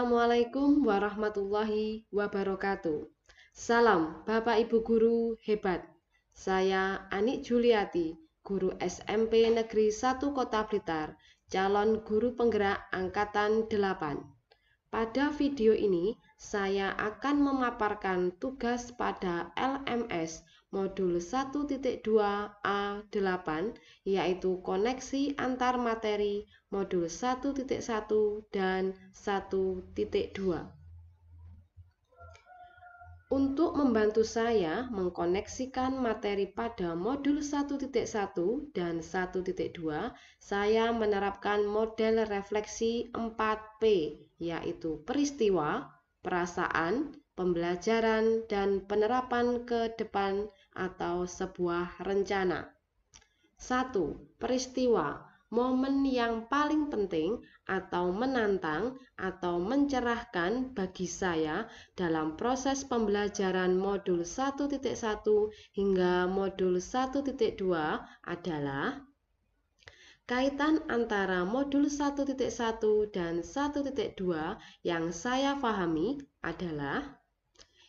Assalamualaikum warahmatullahi wabarakatuh. Salam Bapak Ibu Guru hebat. Saya Anik Juliati, Guru SMP Negeri 1 Kota Blitar, calon guru penggerak Angkatan 8. Pada video ini, saya akan memaparkan tugas pada LMS Modul 1.2A8, yaitu koneksi antar materi Modul 1.1 dan 1.2. Untuk membantu saya mengkoneksikan materi pada modul 1.1 dan 1.2, saya menerapkan model refleksi 4P, yaitu peristiwa, perasaan, pembelajaran, dan penerapan ke depan atau sebuah rencana. 1. Peristiwa. Momen yang paling penting atau menantang atau mencerahkan bagi saya dalam proses pembelajaran modul 1.1 hingga modul 1.2 adalah kaitan antara modul 1.1 dan 1.2 yang saya pahami adalah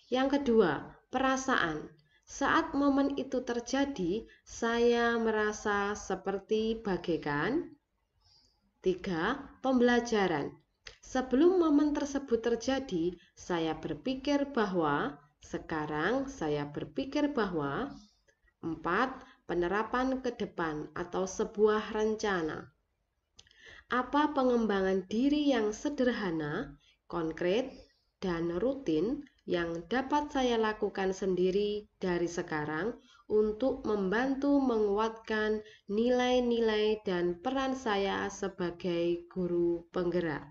yang kedua, perasaan. Saat momen itu terjadi, saya merasa seperti bagaikan. 3. Pembelajaran. Sebelum momen tersebut terjadi, saya berpikir bahwa, sekarang saya berpikir bahwa. 4. Penerapan ke depan atau sebuah rencana. Apa pengembangan diri yang sederhana, konkret, dan rutin yang dapat saya lakukan sendiri dari sekarang untuk membantu menguatkan nilai-nilai dan peran saya sebagai guru penggerak.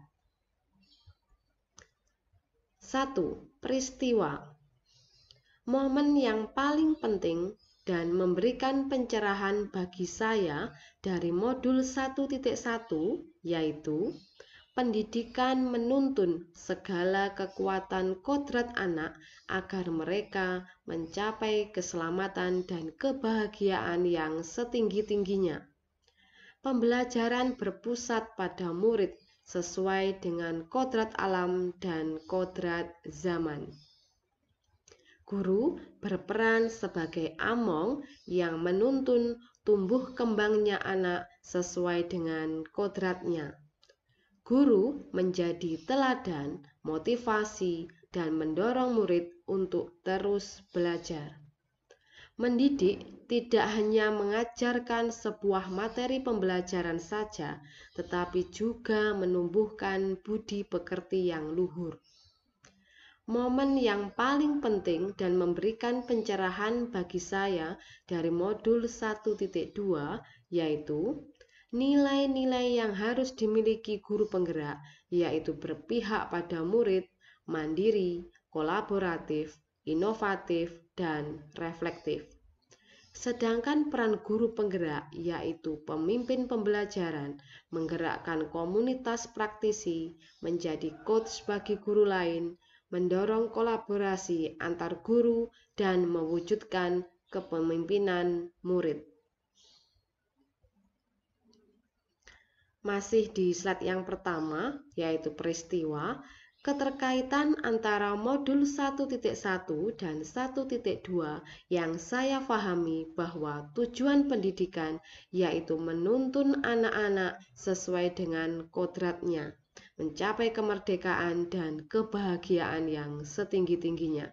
1. Peristiwa. Momen yang paling penting dan memberikan pencerahan bagi saya dari modul 1.1 yaitu pendidikan menuntun segala kekuatan kodrat anak agar mereka mencapai keselamatan dan kebahagiaan yang setinggi-tingginya. Pembelajaran berpusat pada murid sesuai dengan kodrat alam dan kodrat zaman. Guru berperan sebagai among yang menuntun tumbuh kembangnya anak sesuai dengan kodratnya. Guru menjadi teladan, motivasi, dan mendorong murid untuk terus belajar. Mendidik tidak hanya mengajarkan sebuah materi pembelajaran saja, tetapi juga menumbuhkan budi pekerti yang luhur. Momen yang paling penting dan memberikan pencerahan bagi saya dari modul 1.2 yaitu nilai-nilai yang harus dimiliki guru penggerak, yaitu berpihak pada murid, mandiri, kolaboratif, inovatif, dan reflektif. Sedangkan peran guru penggerak, yaitu pemimpin pembelajaran, menggerakkan komunitas praktisi, menjadi coach bagi guru lain, mendorong kolaborasi antar guru, dan mewujudkan kepemimpinan murid. Masih di slide yang pertama, yaitu peristiwa, keterkaitan antara modul 1.1 dan 1.2 yang saya pahami bahwa tujuan pendidikan yaitu menuntun anak-anak sesuai dengan kodratnya, mencapai kemerdekaan dan kebahagiaan yang setinggi-tingginya.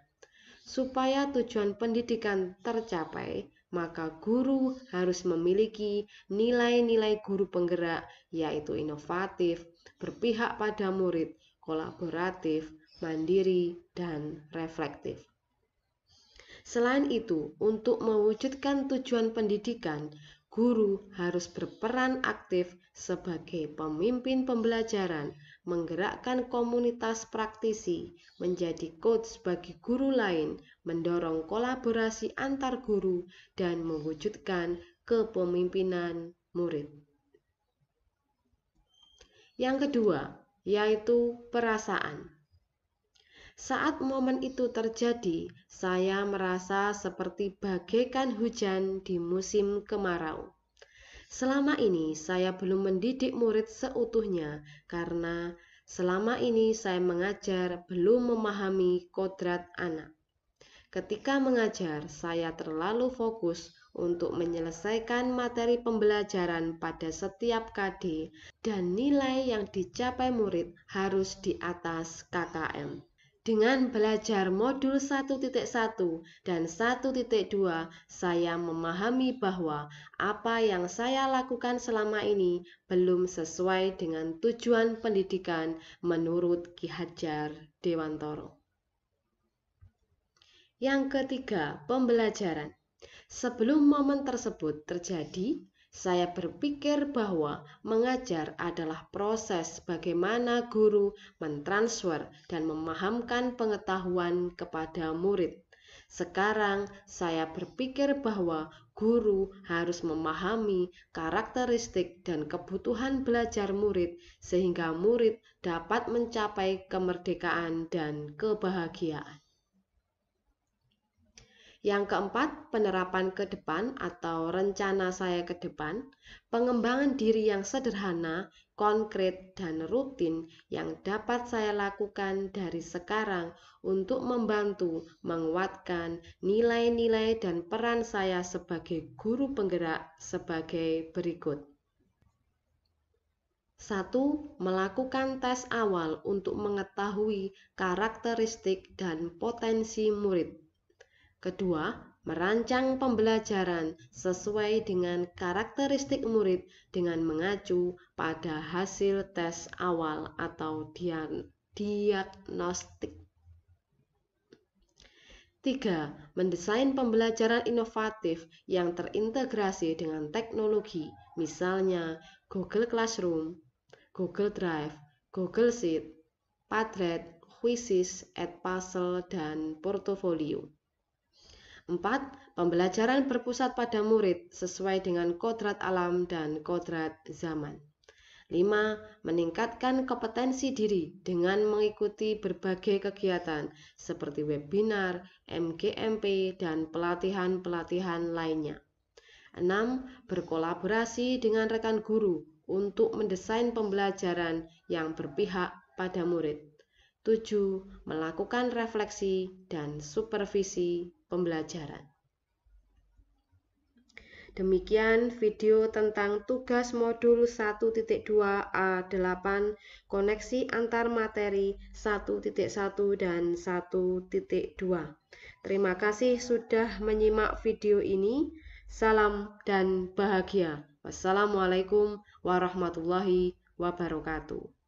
Supaya tujuan pendidikan tercapai, maka guru harus memiliki nilai-nilai guru penggerak, yaitu inovatif, berpihak pada murid, kolaboratif, mandiri, dan reflektif. Selain itu, untuk mewujudkan tujuan pendidikan, guru harus berperan aktif sebagai pemimpin pembelajaran, menggerakkan komunitas praktisi, menjadi coach bagi guru lain, mendorong kolaborasi antar guru, dan mewujudkan kepemimpinan murid. Yang kedua, yaitu perasaan. Saat momen itu terjadi, saya merasa seperti bagaikan hujan di musim kemarau. Selama ini saya belum mendidik murid seutuhnya karena Selama ini saya mengajar belum memahami kodrat anak. Ketika mengajar, saya terlalu fokus untuk menyelesaikan materi pembelajaran pada setiap KD dan nilai yang dicapai murid harus di atas KKM. Dengan belajar modul 1.1 dan 1.2, saya memahami bahwa apa yang saya lakukan selama ini belum sesuai dengan tujuan pendidikan menurut Ki Hadjar Dewantoro. Yang ketiga, pembelajaran. Sebelum momen tersebut terjadi, saya berpikir bahwa mengajar adalah proses bagaimana guru mentransfer dan memahamkan pengetahuan kepada murid. Sekarang saya berpikir bahwa guru harus memahami karakteristik dan kebutuhan belajar murid sehingga murid dapat mencapai kemerdekaan dan kebahagiaan. Yang keempat, penerapan ke depan atau rencana saya ke depan, pengembangan diri yang sederhana, konkret, dan rutin yang dapat saya lakukan dari sekarang untuk membantu menguatkan nilai-nilai dan peran saya sebagai guru penggerak sebagai berikut. 1. Melakukan tes awal untuk mengetahui karakteristik dan potensi murid. Kedua, merancang pembelajaran sesuai dengan karakteristik murid dengan mengacu pada hasil tes awal atau diagnostik. 3. Mendesain pembelajaran inovatif yang terintegrasi dengan teknologi, misalnya Google Classroom, Google Drive, Google Sheet, Padlet, Quizzes, Edpuzzle, dan Portofolio. 4. Pembelajaran berpusat pada murid sesuai dengan kodrat alam dan kodrat zaman. 5. Meningkatkan kompetensi diri dengan mengikuti berbagai kegiatan seperti webinar, MGMP, dan pelatihan-pelatihan lainnya. 6. Berkolaborasi dengan rekan guru untuk mendesain pembelajaran yang berpihak pada murid. 7. Melakukan refleksi dan supervisi pembelajaran. Demikian video tentang tugas modul 1.2A8 koneksi antar materi 1.1 dan 1.2. Terima kasih sudah menyimak video ini. Salam dan bahagia. Wassalamualaikum warahmatullahi wabarakatuh.